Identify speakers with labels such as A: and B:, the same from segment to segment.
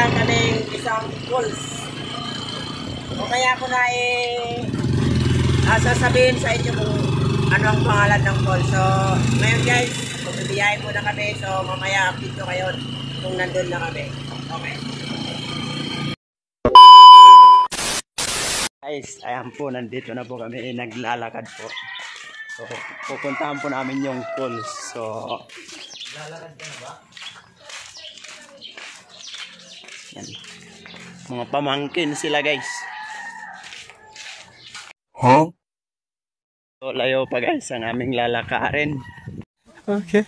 A: lang kaming isang falls. O kaya ko na sasabihin sa inyo kung ano ang pangalan ng falls. So, ngayon guys, magbibiyahe muna kami. So, mamaya update ko kayo kung nandun na kami. Okay. Guys, ayan po, nandito na po kami. Naglalakad po. So, pupuntahan po namin yung falls. So, lalakad ka na ba? Yan. Mga pamangkin sila guys. Huh? So, layo pa guys ang aming lalakarin. Okay.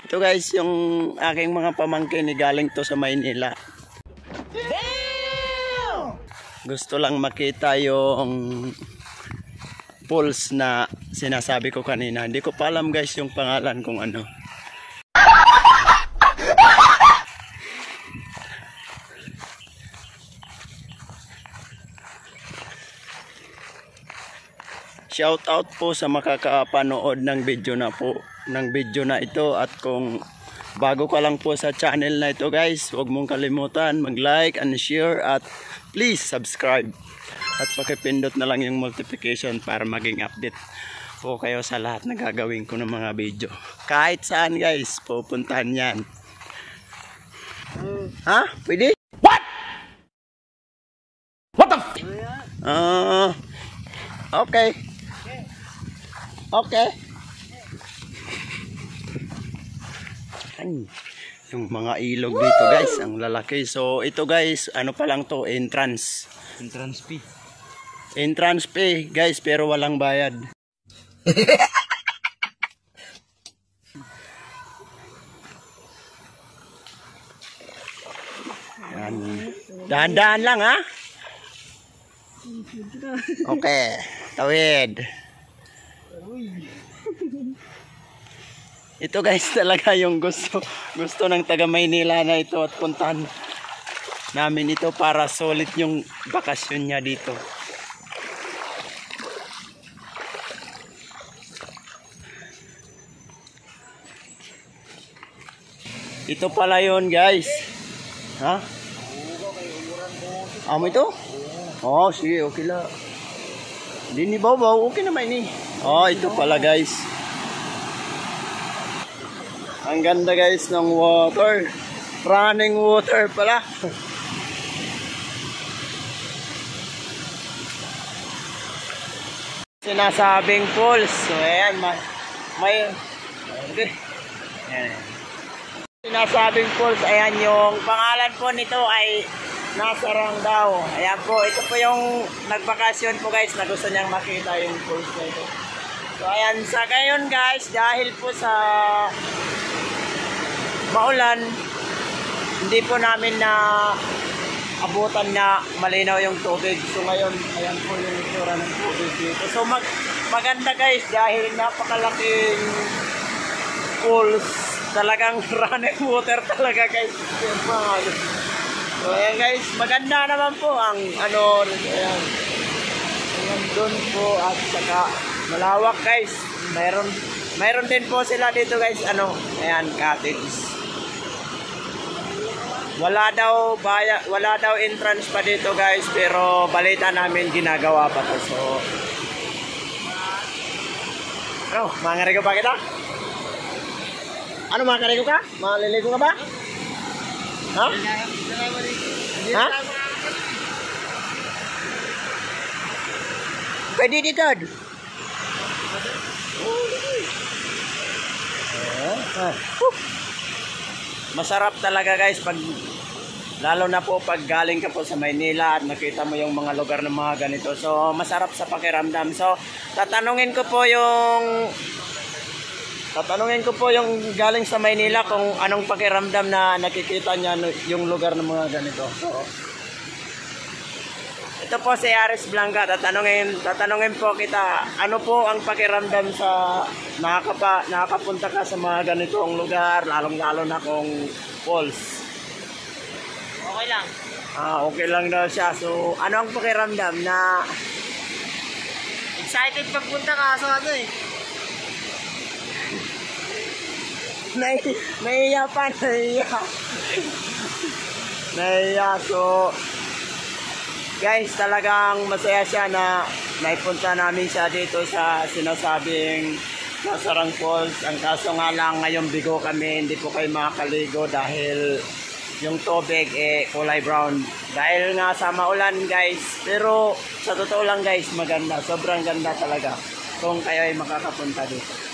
A: Ito guys, yung aking mga pamangkin galing to sa Maynila. Damn! Gusto lang makita yung falls na sinasabi ko kanina. Hindi ko pa alam guys yung pangalan kung ano. Shout out po sa makakapanood ng video na ito, at kung bago ka lang po sa channel na ito guys, huwag mong kalimutan mag-like and share at please subscribe at pakipindot na lang yung notification para maging update po kayo sa lahat na gagawin ko ng mga video. Kahit saan guys, pupuntahan yan. Ha? Pwede? What? What the f? Okay. Okay. Ay, yung mga ilog dito guys, ang lalaki. So ito guys, ano pa lang to, entrance. Entrance fee. Entrance fee guys, pero walang bayad. Yan. Dahan-dahan lang ha. Okay, tawid. Ito guys talaga yung gusto ng taga Maynila na ito, at puntahan namin ito para solid yung bakasyon niya dito. Ito pala yun guys. Ha? Amo ito? Oh sige, okay lang. Hindi ni babaw, okay naman ni. Oh, ito pala guys. Ang ganda guys ng water. Running water pala. Sinasabing falls. So ayan, may okay. Ayan. Sinasabing falls, ayan, yung pangalan po nito ay Nasarang daw. Ayan po, ito po yung nagbakasyon po guys na gusto niyang makita yung falls na ito. So ayan, sa ngayon guys, dahil po sa maulan, hindi po namin na abutan na malinaw yung tubig. So ngayon, ayan po yung itsura ng tubig dito. So maganda guys dahil napakalaking falls. Talagang running water talaga guys. So ayan guys, maganda naman po ang ano, ayan. Ayan doon po, at saka malawak guys. Mayroon din po sila dito guys, ano, ayan, cottage. Wala daw entrance pa dito guys, pero balita namin ginagawa pa to. So ano, mangarego pa kita? Ano, mangarego ka? Maliligo ka ba? Ha? Ha? Pwede dito. Masarap talaga guys pag, lalo na po pag galing ka po sa Maynila at nakita mo yung mga lugar ng mga ganito. So masarap sa pakiramdam. So tatanungin ko po yung galing sa Maynila kung anong pakiramdam na nakikita niya yung lugar ng mga ganito. So ito po si Aris Blanca, tatanungin po kita, ano po ang pakiramdam sa nakakapunta ka sa mga ganitong lugar, lalong-lalo na kung falls.
B: Okay lang.
A: Okay lang daw siya. So ano ang pakiramdam na
B: Excited pagpunta ka sa ano eh.
A: Nahiya pa, nahiya. Nahiya. So, guys, talagang masaya siya na naipunta namin siya dito sa sinasabing Nasarang Falls. Ang kaso nga lang, ngayong bigo kami, hindi po kayo makakaligo dahil yung tubig kulay brown. Dahil nga sa maulan, guys. Pero sa totoo lang, guys, maganda. Sobrang ganda talaga kung kayo ay makakapunta dito.